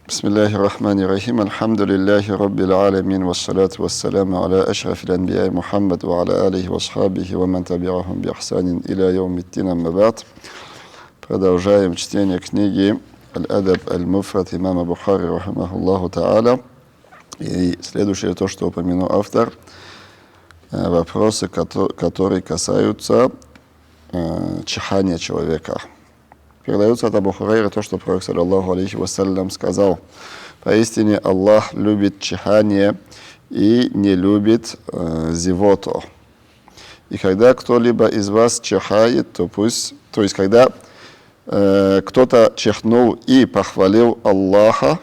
Бисмиллахи рахмани рахим. Алхамдулиллахи раббил аламин. Вассалату вассаламу аля ашрафил анбияи Мухаммад ва аля алихи ва асхабихи ва ман табиахум би ихсанин иля яумиддин, амма ба'д. Продолжаем чтение книги Аль-Адаб Аль-Муфрад имама Бухари рахимахуллаху та'аля. И следующее, то, что упомянул автор, вопросы, которые касаются чихания человека. Передается от Абу Хурайры то, что пророк, саллаллаху алейхи вассалям, сказал: поистине Аллах любит чихание и не любит зевоту. И когда кто-либо из вас чихает, то есть когда кто-то чихнул и похвалил Аллаха,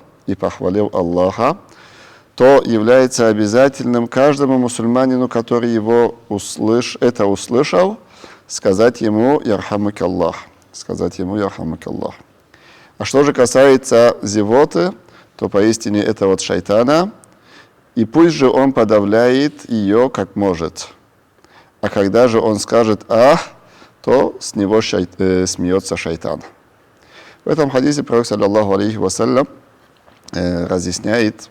то является обязательным каждому мусульманину, который его услышал, сказать ему «Ярхамукаллах». А что же касается зевоты, то поистине это от шайтана, и пусть же он подавляет ее как может. А когда же он скажет «ах», то с него смеется шайтан. В этом хадисе пророк, саллаллаху алейхи вассалям, разъясняет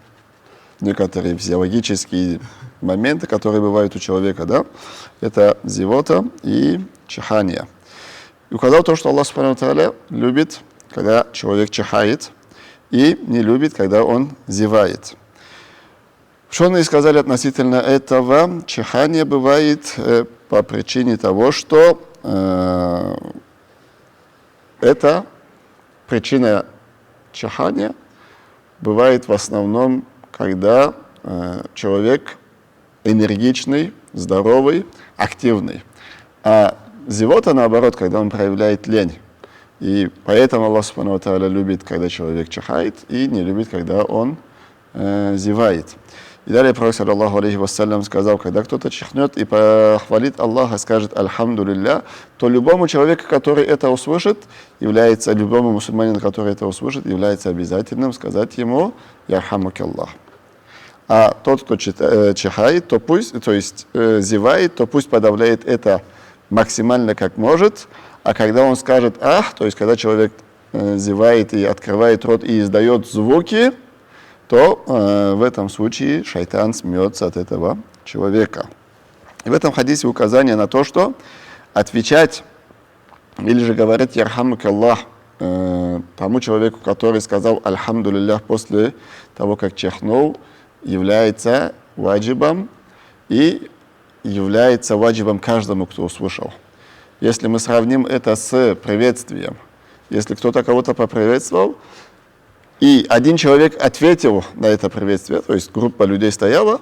некоторые физиологические моменты, которые бывают у человека, да? Это зевота и чихание. И указал то, что Аллах субхану ва тааля любит, когда человек чихает, и не любит, когда он зевает. Ученые сказали относительно этого, чихание бывает по причине того, что эта причина чихания бывает в основном, когда человек энергичный, здоровый, активный. А зевота, наоборот, когда он проявляет лень. И поэтому Аллах субхану ва тааля любит, когда человек чихает, и не любит, когда он зевает. И далее пророк, саллаллаху алейхи вассалям, сказал: когда кто-то чихнет и похвалит Аллаха, скажет «Альхамдулилля», то любому человеку, который это услышит, любому мусульманину, который это услышит, является обязательным сказать ему «Ярхамукаллах». А тот, кто чихает, зевает, то пусть подавляет это максимально как может, а когда он скажет «ах», то есть когда человек зевает и открывает рот и издает звуки, то в этом случае шайтан смеется от этого человека. И в этом хадисе указание на то, что отвечать или же говорить «Ярхамукаллах» тому человеку, который сказал «Альхамдулиллях» после того, как чихнул, является ваджибом и является ваджибом каждому, кто услышал. Если мы сравним это с приветствием, если кто-то кого-то поприветствовал, и один человек ответил на это приветствие, то есть группа людей стояла,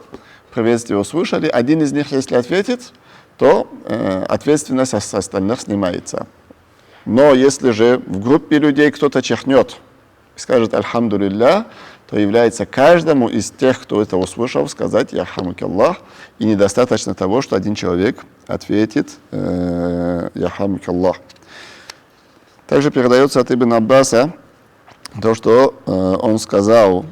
приветствие услышали, один из них, если ответит, то ответственность с остальных снимается. Но если же в группе людей кто-то чихнет и скажет «Альхамдулилля», то является каждому из тех, кто это услышал, сказать «Ярхамукаллах», и недостаточно того, что один человек ответит «Ярхамукаллах». Также передается от Ибн Аббаса то, что он сказал: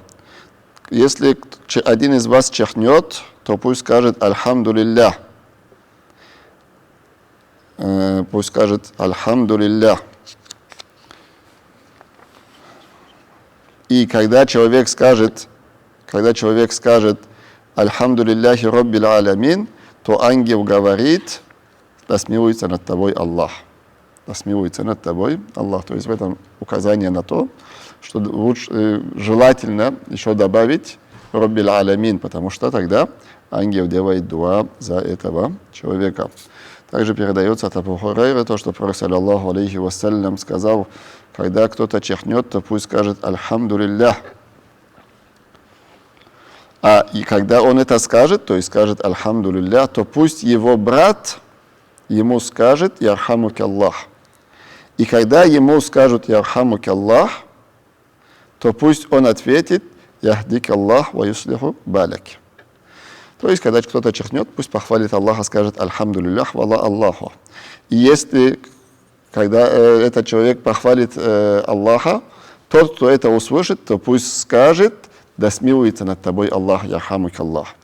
если один из вас чихнет, то пусть скажет «Альхамдулилля». Пусть скажет «Альхамдулилля». И когда человек скажет «Альхамдулиллахи раббил аламин», то ангел говорит: да смилуется над тобой Аллах. Да смилуется над тобой Аллах. То есть в этом указание на то, что желательно еще добавить «Раббил аламин», потому что тогда ангел делает дуа за этого человека. Также передается от Абу Хурайры то, что пророк, саллаллаху алейхи вассалям, сказал: когда кто-то чихнет, то пусть скажет «Альхамдулиллях». И когда он это скажет, то есть скажет «Альхамдулиллях», то пусть его брат ему скажет «Ярхамукаллах». И когда ему скажут «Ярхамукаллах», то пусть он ответит «Яхдикаллах ва юслиху баляк». То есть, когда кто-то чихнет, пусть похвалит Аллаха, скажет «Альхамдулиллях валла Аллаху». И если, когда этот человек похвалит Аллаха, тот, кто это услышит, то пусть скажет «Да смилуется над тобой Аллах, ярхамукаллах».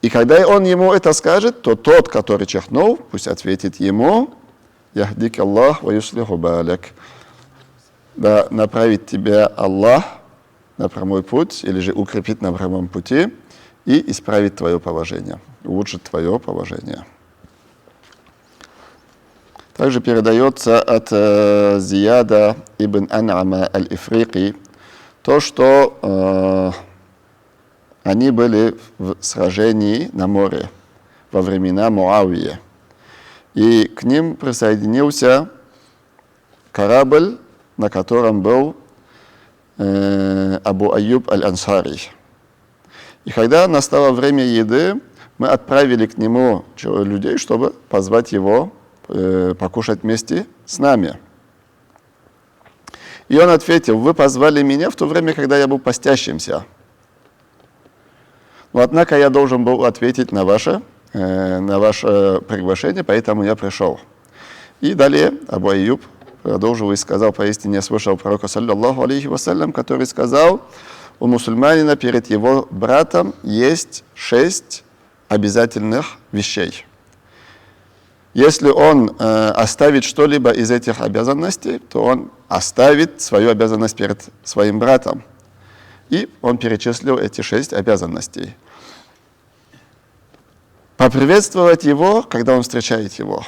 И когда он ему это скажет, то тот, который чихнул, пусть ответит ему «Яхдикаллах ва юслиху баляк». Да направит тебя Аллах на прямой путь, или же укрепить на прямом пути и исправить твое положение, улучшить твое положение. Также передается от Зияда ибн Ан'ама аль-Ифрики то, что они были в сражении на море во времена Муавии. И к ним присоединился корабль, на котором был Абу Аюб аль-Ансари. И когда настало время еды, мы отправили к нему людей, чтобы позвать его покушать вместе с нами. И он ответил: вы позвали меня в то время, когда я был постящимся. Но однако я должен был ответить на ваше приглашение, поэтому я пришел. И далее Абу Аюб продолжил и сказал: поистине я слышал пророка, саллаллаху алейхи вассалям, который сказал: у мусульманина перед его братом есть 6 обязательных вещей. Если он оставит что-либо из этих обязанностей, то он оставит свою обязанность перед своим братом. И он перечислил эти 6 обязанностей. Поприветствовать его, когда он встречает его.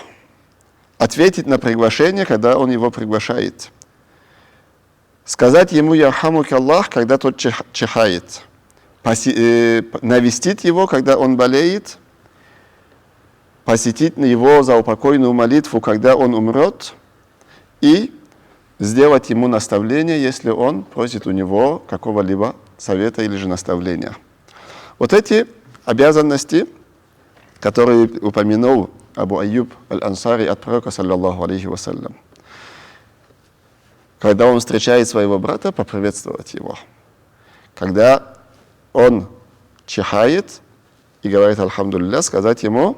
Ответить на приглашение, когда он его приглашает. Сказать ему «Ярхамук Аллах», когда тот чихает. Навестить его, когда он болеет. Посетить его заупокойную молитву, когда он умрет. И сделать ему наставление, если он просит у него какого-либо совета или же наставления. Вот эти обязанности, которые упомянул Абу Аюб аль-Ансари от пророка, саллаллаху алейхи вассалям. Когда он встречает своего брата, поприветствовать его. Когда он чихает и говорит «Альхамдулилля», сказать ему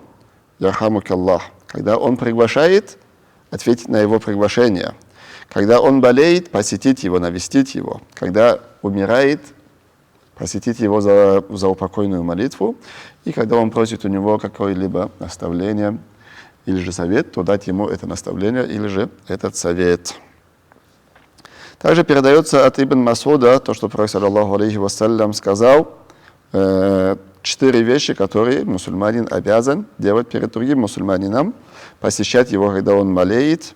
«Ярхамук Аллах». Когда он приглашает, ответить на его приглашение. Когда он болеет, посетить его, навестить его. Когда умирает, посетить его за упокойную молитву. И когда он просит у него какое-либо наставление или же совет, то дать ему это наставление или же этот совет. Также передается от Ибн Масуда то, что пророк, саллаллаху алейхи вассалям, сказал 4 вещи, которые мусульманин обязан делать перед другим мусульманином. Посещать его, когда он болеет,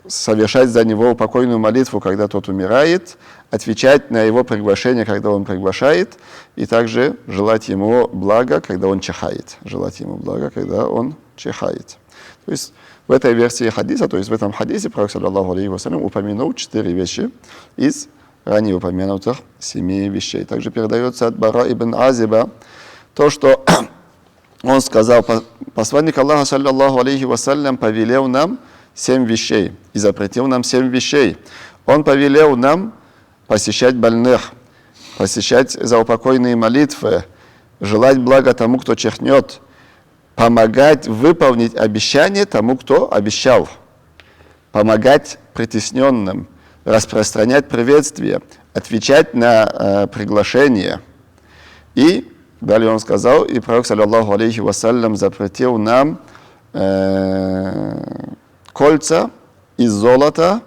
совершать за него упокойную молитву, когда тот умирает, отвечать на его приглашение, когда он приглашает, и также желать ему блага, когда он чихает. Желать ему блага, когда он чихает. То есть в этой версии хадиса, то есть в этом хадисе, пророк, саллаллаху алейхи вассалям, упомянул 4 вещи из ранее упомянутых 7 вещей. Также передается от Бара ибн Азиба то, что он сказал: посланник Аллаха, саллаллаху алейхи вассалям, повелел нам 7 вещей и запретил нам 7 вещей. Он повелел нам посещать больных, посещать заупокойные молитвы, желать блага тому, кто чихнет, помогать выполнить обещание тому, кто обещал, помогать притесненным, распространять приветствие, отвечать на приглашение. И далее он сказал, и пророк, саллаллаху алейхи вассалям, запретил нам кольца из золота,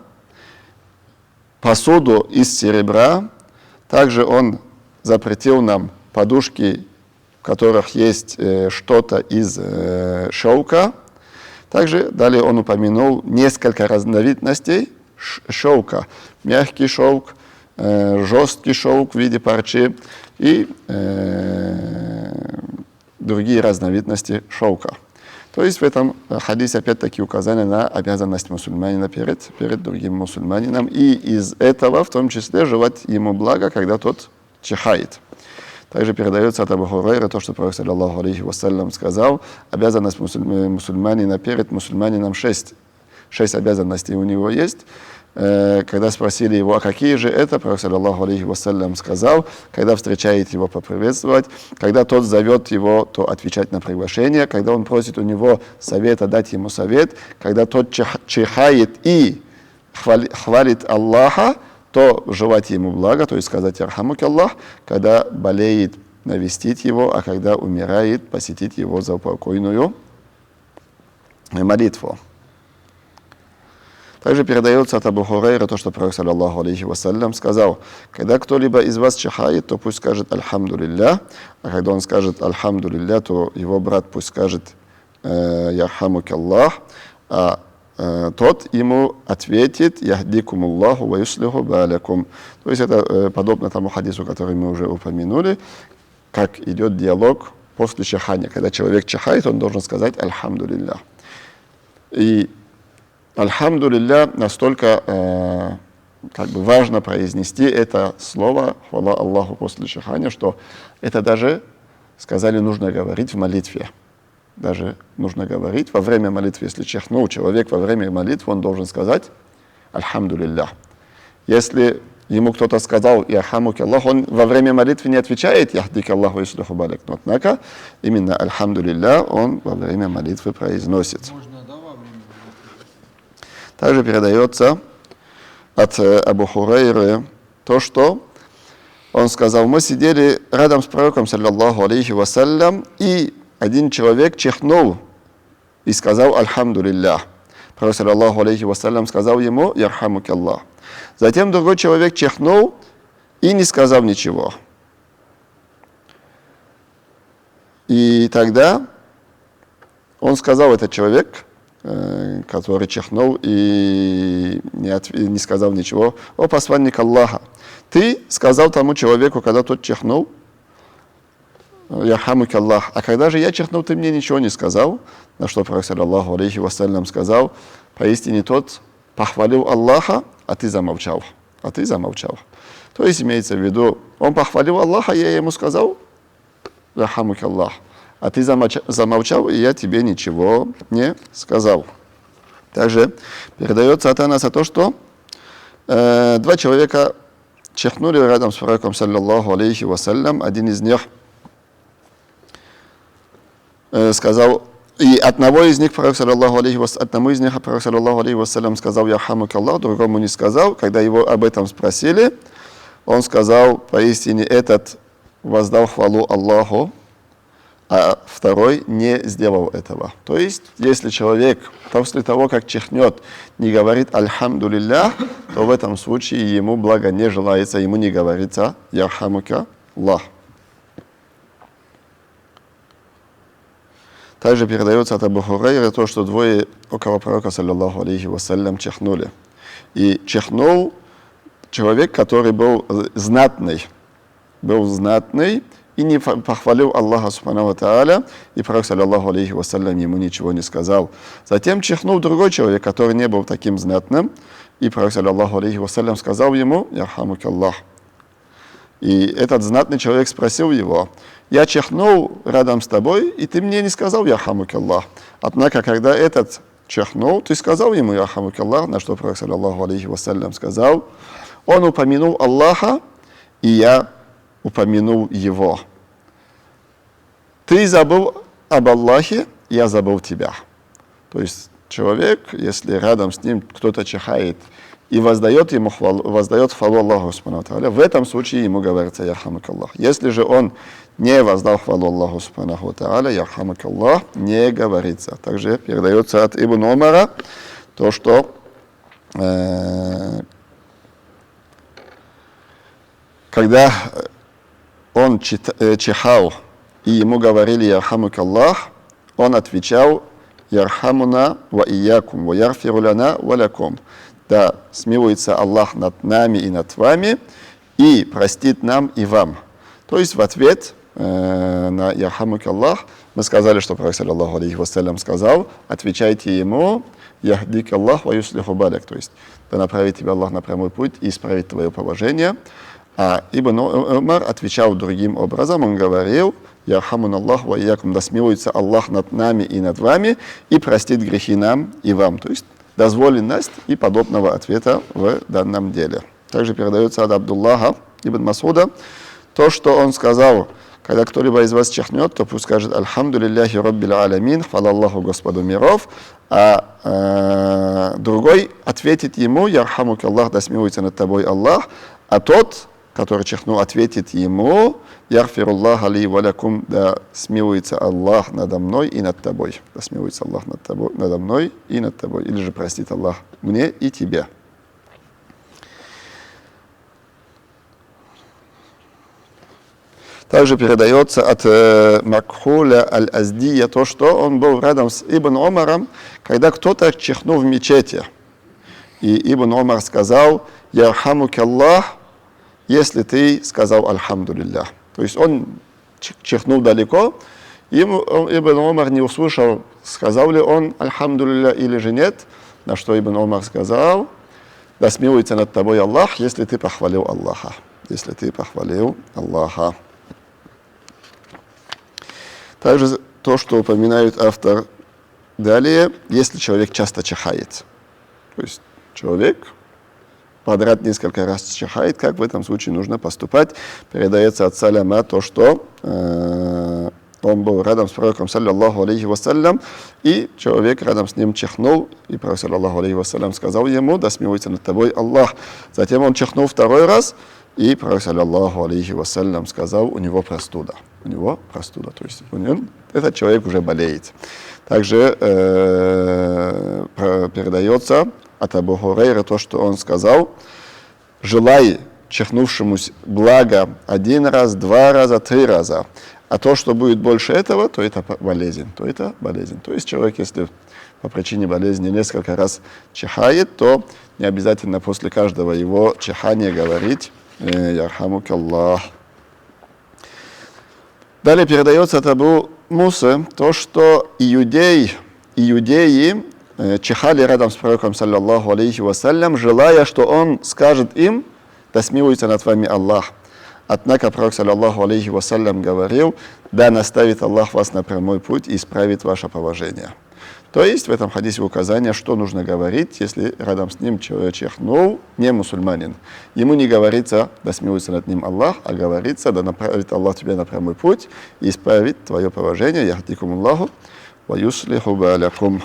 посуду из серебра. Также он запретил нам подушки, в которых есть что-то из шелка. Также далее он упомянул несколько разновидностей шелка. Мягкий шелк, жесткий шелк в виде парчи и другие разновидности шелка. То есть в этом хадисе опять-таки указание на обязанность мусульманина перед другим мусульманином. И из этого в том числе желать ему блага, когда тот чихает. Также передается от Абу Хурайры то, что пророк, саллаллаху алейхи вассалям, сказал: обязанность мусульманина перед мусульманином 6 обязанностей у него есть. Когда спросили его, а какие же это, пророк, саллаллаху алейхи вассалям, сказал: когда встречает его, поприветствовать, когда тот зовет его, то отвечать на приглашение, когда он просит у него совета, дать ему совет, когда тот чихает и хвалит Аллаха, то желать ему блага, то есть сказать «Ярхамук Аллах», когда болеет, навестить его, а когда умирает, посетить его за упокойную молитву. Также передается от Абу Хурайра то, что пророк, саллаллаху алейхи вассалям, сказал: когда кто-либо из вас чихает, то пусть скажет «Альхамду лилля», а когда он скажет «Альхамду лилля», то его брат пусть скажет «Ярхамук Аллах», а тот ему ответит «Яхдикум Аллаху ва юслиху балякум». То есть это подобно тому хадису, который мы уже упомянули, как идет диалог после чихания. Когда человек чихает, он должен сказать «Альхамду лилля». И «Альхамду лилля» настолько важно произнести это слово «Хвала Аллаху» после чихания, что это даже, сказали, нужно говорить в молитве. Даже нужно говорить во время молитвы. Если чихнул человек во время молитвы, он должен сказать «Альхамду лилля». Если ему кто-то сказал «Ярхамук Аллах», он во время молитвы не отвечает «Яхдик Аллаху ва юслиху баляк». Но однако именно «Альхамду лилля» он во время молитвы произносит. Также передается от Абу Хурайры то, что он сказал: мы сидели рядом с пророком, саллаллаху алейхи вассалям, и один человек чихнул и сказал «Альхамду лилля». Пророк, саллаллаху алейхи вассалям, сказал ему «Ярхамук Аллах». Затем другой человек чихнул и не сказал ничего. И тогда он сказал, этот человек, который чихнул и не сказал ничего: «О посланник Аллаха, ты сказал тому человеку, когда тот чихнул, Ярхамук Аллах, а когда же я чихнул, ты мне ничего не сказал». На что пророк, саллаллаху алейхи вассалям, сказал: поистине тот похвалил Аллаха, а ты замолчал. А ты замолчал. То есть имеется в виду, он похвалил Аллаха, я ему сказал Ярхамук Аллах, а ты замолчал, и я тебе ничего не сказал. Также передается от Анаса то, что два человека чихнули рядом с пророком, саллаллаху алейхи вассалям. Один из них сказал, и одному из них пророк, саллаллаху алейхи вассалям, сказал «Ярхамук Аллах», другому не сказал. Когда его об этом спросили, он сказал: поистине этот воздал хвалу Аллаху, а второй не сделал этого. То есть, если человек после того, как чихнет, не говорит «Альхамду лилля», то в этом случае ему благо не желается, ему не говорится «Ярхамука Аллах». Также передается от Абу Хурайры то, что двое около пророка, саллаллаху алейхи вассалям, чихнули. И чихнул человек, который был знатный и не похвалил Аллаха субхану ва тааля, и пророк, саллаллаху алейхи вассалям, ему ничего не сказал. Затем чихнул другой человек, который не был таким знатным, и пророк, саллаллаху алейхи вассалям, сказал ему «Ярхамук Аллах». И этот знатный человек спросил его: я чихнул рядом с тобой, и ты мне не сказал «Ярхамук Аллах». Однако, когда этот чихнул, ты сказал ему «Ярхамук Аллах», на что пророк, саллаллаху алейхи вассалям, сказал: он упомянул Аллаха, и я упомянул его. Ты забыл об Аллахе, я забыл тебя. То есть человек, если рядом с ним кто-то чихает и воздает хвалу Аллаху субхану ва тааля, в этом случае ему говорится «Ярхамук Аллах». Если же он не воздал хвалу Аллаху субхану ва тааля, «Ярхамук Аллах» не говорится. Также передается от Ибн Умара то, что когда он чихал и ему говорили «Ярхамук Аллах», он отвечал «Ярхамуна ва иякум, ва ярфиру ляна ва лякум». Да смилуется Аллах над нами и над вами, и простит нам и вам. То есть в ответ на «Ярхамук Аллах» мы сказали, что пророк, саллаллаху алейхи вассалям, сказал: отвечайте ему «Яхдик Аллах ва юслиху баляк», то есть да направит тебя Аллах на прямой путь и исправит твое положение. А Ибн Умар отвечал другим образом, он говорил: «Ярхамун Аллах ва иякум», да смилуется Аллах над нами и над вами, и простит грехи нам и вам. То есть дозволенность и подобного ответа в данном деле. Также передается от Абдуллаха ибн Масуда то, что он сказал: когда кто-либо из вас чихнет, то пусть скажет «Альхамду лилляхи раббил алямин», хвала Аллаху Господу миров, а другой ответит ему «Ярхамук Аллах», да смилуется над тобой Аллах, а тот который чихнул, ответит ему: «Ярфируллах али валякум», да смилуется Аллах надо мной и над тобой. Да смилуется Аллах надо мной и над тобой. Или же простит Аллах мне и тебе. Также передается от Макхуля аль-Аздия то, что он был рядом с Ибн Омаром, когда кто-то чихнул в мечети. И Ибн Омар сказал: «Ярхамук Аллах», если ты сказал «Альхамдулиллах». То есть он чихнул далеко, Ибн Омар не услышал, сказал ли он «Альхамдулиллах» или же нет, на что Ибн Омар сказал: «Да смилуется над тобой Аллах, если ты похвалил Аллаха». Если ты похвалил Аллаха. Также то, что упоминает автор далее, если человек часто чихает. То есть человек подряд несколько раз чихает, как в этом случае нужно поступать. Передается от Саляма то, что он был рядом с пророком, саллаллаху алейхи вассалям, и человек рядом с ним чихнул, и пророк, саллаллаху алейхи вассалям, сказал ему: «Да смилуется над тобой Аллах». Затем он чихнул второй раз, и пророк, саллаллаху алейхи вассалям, сказал: у него простуда. У него простуда, то есть этот человек уже болеет. Также передается от Абу Хурейра то, что он сказал: «Желай чихнувшему блага один раз, два раза, три раза, а то, что будет больше этого, то это болезнь». То есть человек, если по причине болезни несколько раз чихает, то не обязательно после каждого его чихания говорить «Ярхамук Аллах». Далее передается от Абу Мусы то, что иудеи чихали рядом с пророком, саллаллаху алейхи вассалям, желая, что он скажет им: «Да смилуется над вами Аллах». Однако пророк, саллаллаху алейхи вассалям, говорил: «Да наставит Аллах вас на прямой путь и исправит ваше положение». То есть в этом хадисе указание, что нужно говорить, если рядом с ним человек чихнул, не мусульманин. Ему не говорится: «Да смилуется над ним Аллах», а говорится: «Да направит Аллах тебя на прямой путь и исправит твое положение». Яхдикум Аллаху ва юслиху балякум.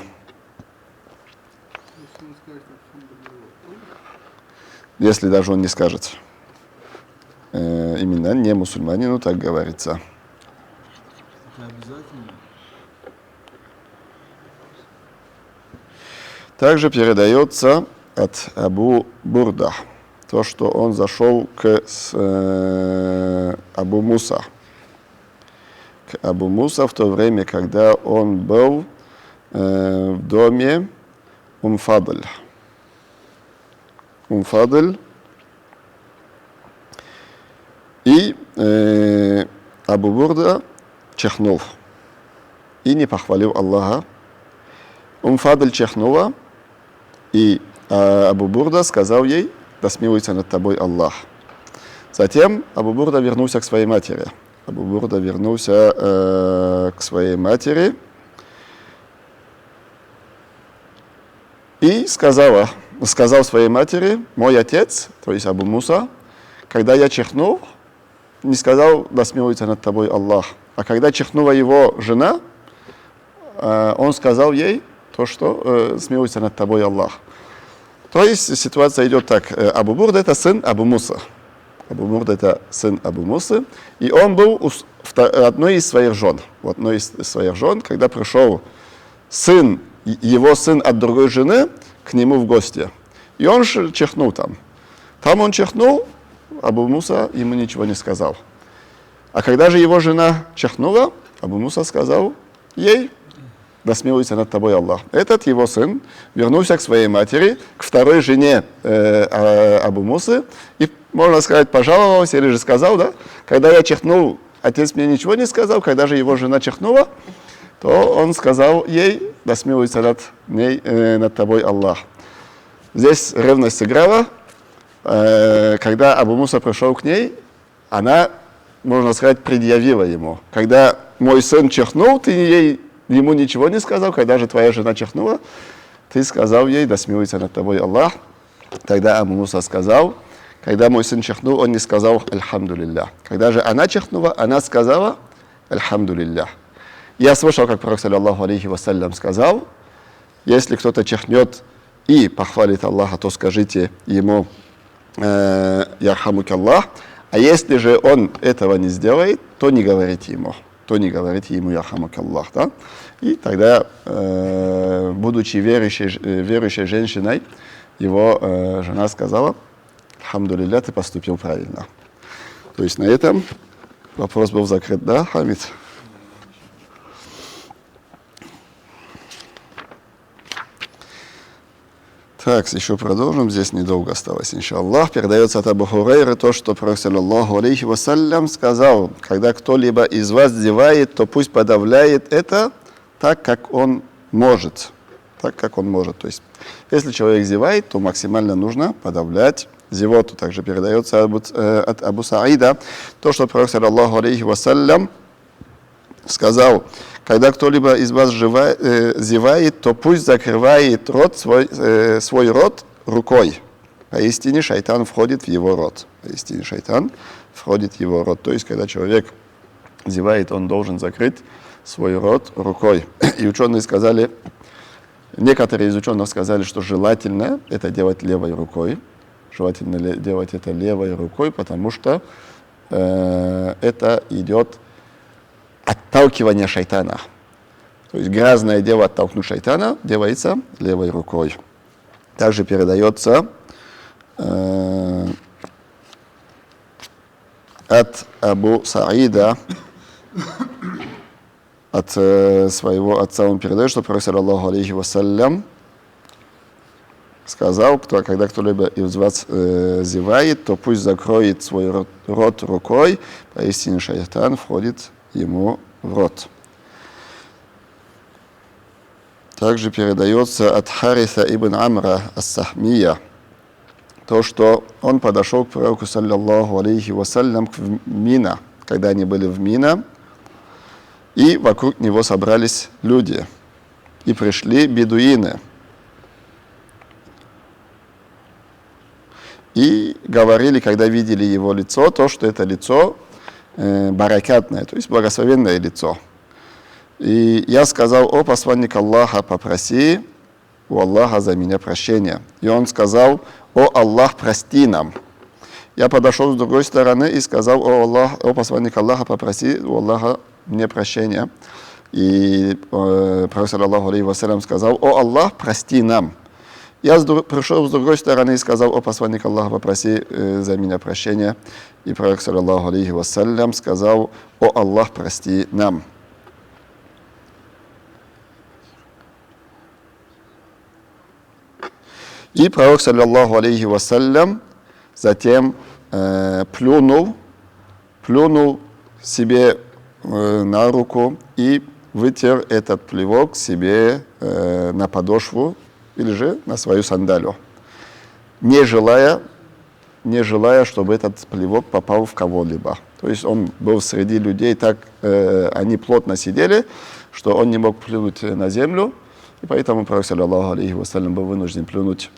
Если даже он не скажет именно не мусульманину, так говорится. Это обязательно? Также передается от Абу Бурда то, что он зашел к Абу Муса. К Абу Муса в то время, когда он был в доме Фадль. Фадль. И Абу Бурда чихнул и не похвалил Аллаха. Фадль чихнула, и Абу Бурда сказал ей: «Да смилуется над тобой Аллах». Затем Абу Бурда вернулся к своей матери. И сказал своей матери: «Мой отец», то есть Абу Муса, когда я чихнул, не сказал: «Да смилуется над тобой Аллах». А когда чихнула его жена, он сказал ей то, что смилуется над тобой Аллах. То есть ситуация идет так. Абу Бурда — это сын Абу Мусы. И он был одной из своих жен. Когда пришел его сын от другой жены к нему в гости. И он чихнул там. Там он чихнул, Абу Муса ему ничего не сказал. А когда же его жена чихнула, Абу Муса сказал ей: «Да смилуется над тобой Аллах». Этот его сын вернулся к своей матери, к второй жене Абу Мусы, и, можно сказать, пожаловался или же сказал: «Да, когда я чихнул, отец мне ничего не сказал, когда же его жена чихнула, то он сказал ей: да смилуется над тобой Аллах». Здесь ревность сыграла. Когда Абу Муса пришел к ней, она, можно сказать, предъявила ему: когда мой сын чихнул, ты ему ничего не сказал, когда же твоя жена чихнула, ты сказал ей: да смилуется над тобой Аллах. Тогда Абу Муса сказал: когда мой сын чихнул, он не сказал «Альхамдулиллах». Когда же она чихнула, она сказала «Альхамдулиллах». Я слышал, как пророк, саллаллаху алейхи вассалям, сказал: если кто-то чихнет и похвалит Аллаха, то скажите ему «Ярхамук Аллах», А если же он этого не сделает, то не говорите ему. То не говорите ему «Ярхамакаллах». Да? И тогда, будучи верующей женщиной, его жена сказала: «Алхамдулилля, ты поступил правильно». То есть на этом вопрос был закрыт, да, Хамид? Так, еще продолжим. Здесь недолго осталось, иншаллах. Передается от Абу Хурайры то, что Пророк саллаллаху алейхи вассалям сказал: когда кто-либо из вас зевает, то пусть подавляет это так, как он может. Так, как он может. То есть, если человек зевает, то максимально нужно подавлять зевоту. Также передается от Абу Саида то, что Пророк саллаллаху алейхи вассалям сказал: когда кто-либо из вас зевает, то пусть закрывает свой рот рукой. Поистине шайтан входит в его рот. Поистине шайтан входит в его рот. То есть, когда человек зевает, он должен закрыть свой рот рукой. И ученые сказали, некоторые из ученых сказали, что желательно это делать левой рукой. Желательно делать это левой рукой, потому что это идет отталкивание шайтана. То есть грязное дело оттолкнуть шайтана делается левой рукой. Также передается от Абу Саида, от своего отца он передает, что Пророк саллаллаху алейхи вассалям сказал: когда кто-либо из вас зевает, то пусть закроет свой рот рукой, поистине шайтан входит ему в рот. Также передается от Хариса ибн Амра ас-Сахмия то, что он подошел к пророку саллаллаху алейхи вассалям в Мина, когда они были в Мина, и вокруг него собрались люди, и пришли бедуины, и говорили, когда видели его лицо, то, что это лицо баракатное, то есть благословенное лицо. И я сказал: о посланник Аллаха, попроси у Аллаха за меня прощения. И он сказал: о Аллах, прости нам. Я подошел с другой стороны и сказал: о посланник Аллаха, попроси у Аллаха мне прощения. И Пророк саллаллаху алейхи вассалям сказал: о Аллах, прости нам. Я пришел с другой стороны и сказал: о посланник Аллаха, попроси за меня прощения. И Пророк саллаллаху алейхи вассалям сказал: о Аллах, прости нам. И Пророк саллаллаху алейхи вассалям затем плюнул себе на руку и вытер этот плевок себе на подошву или же на свою сандалию, не желая, чтобы этот плевок попал в кого-либо. То есть он был среди людей, так они плотно сидели, что он не мог плюнуть на землю, и поэтому Пророк саллаллаху алейхи вассалям был вынужден плюнуть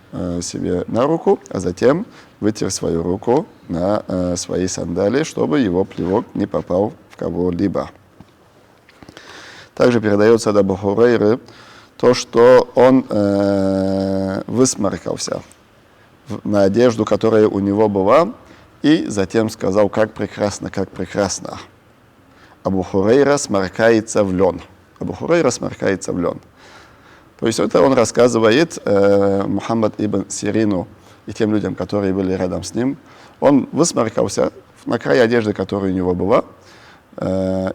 себе на руку, а затем вытер свою руку на свои сандалии, чтобы его плевок не попал в кого-либо. Также передается от Абу Хурайры то, что он высморкался на одежду, которая у него была, и затем сказал: как прекрасно, как прекрасно. Абу Хурайра сморкается в лен. Абу Хурайра сморкается в лен. То есть это он рассказывает Мухаммад ибн Сирину и тем людям, которые были рядом с ним. Он высморкался на край одежды, которая у него была,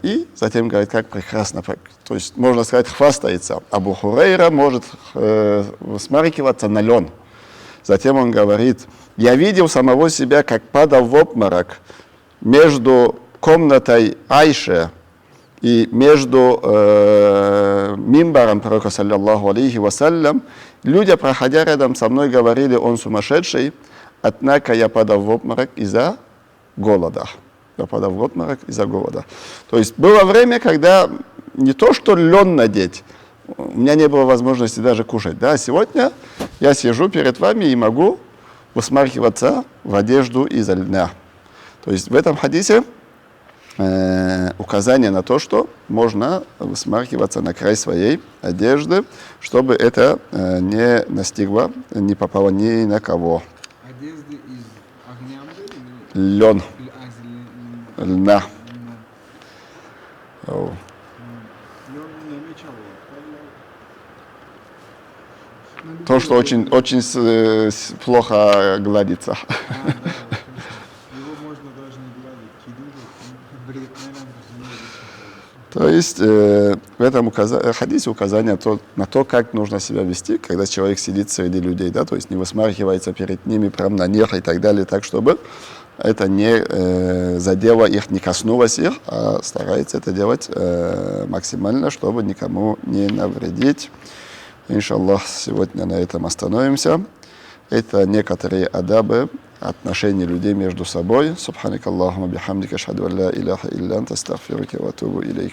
и затем говорит: как прекрасно. То есть, можно сказать, хвастается. Абу Хурайра может высмаркиваться на лен. Затем он говорит: я видел самого себя, как падал в обморок между комнатой Айши и между мимбаром пророка саллаллаху алейхи вассалям. Люди, проходя рядом со мной, говорили: он сумасшедший, однако я падал в обморок из-за голода. Я падал в обморок из-за голода. То есть было время, когда не то что лен надеть, у меня не было возможности даже кушать. Да? Сегодня я сижу перед вами и могу высмаркиваться в одежду из-за льна. То есть в этом хадисе указание на то, что можно высмаркиваться на край своей одежды, чтобы это не настигло, не попало ни на кого. Одежды из огня или Лен. Льна. О. То, что очень плохо гладится. Его можно даже не гладить. Кидушек, бред, наверное, То есть в этом хадисе указание на то, как нужно себя вести, когда человек сидит среди людей, да, то есть не высмаркивается перед ними прямо на них и так далее, так чтобы это не задело их, не коснулось их, а старается это делать максимально, чтобы никому не навредить. Иншаллах, сегодня на этом остановимся. Это некоторые адабы отношений людей между собой. Субханак Аллахума бихамдика, ашхаду ан ла иляха илля анта, астагфирука ва атубу илейк.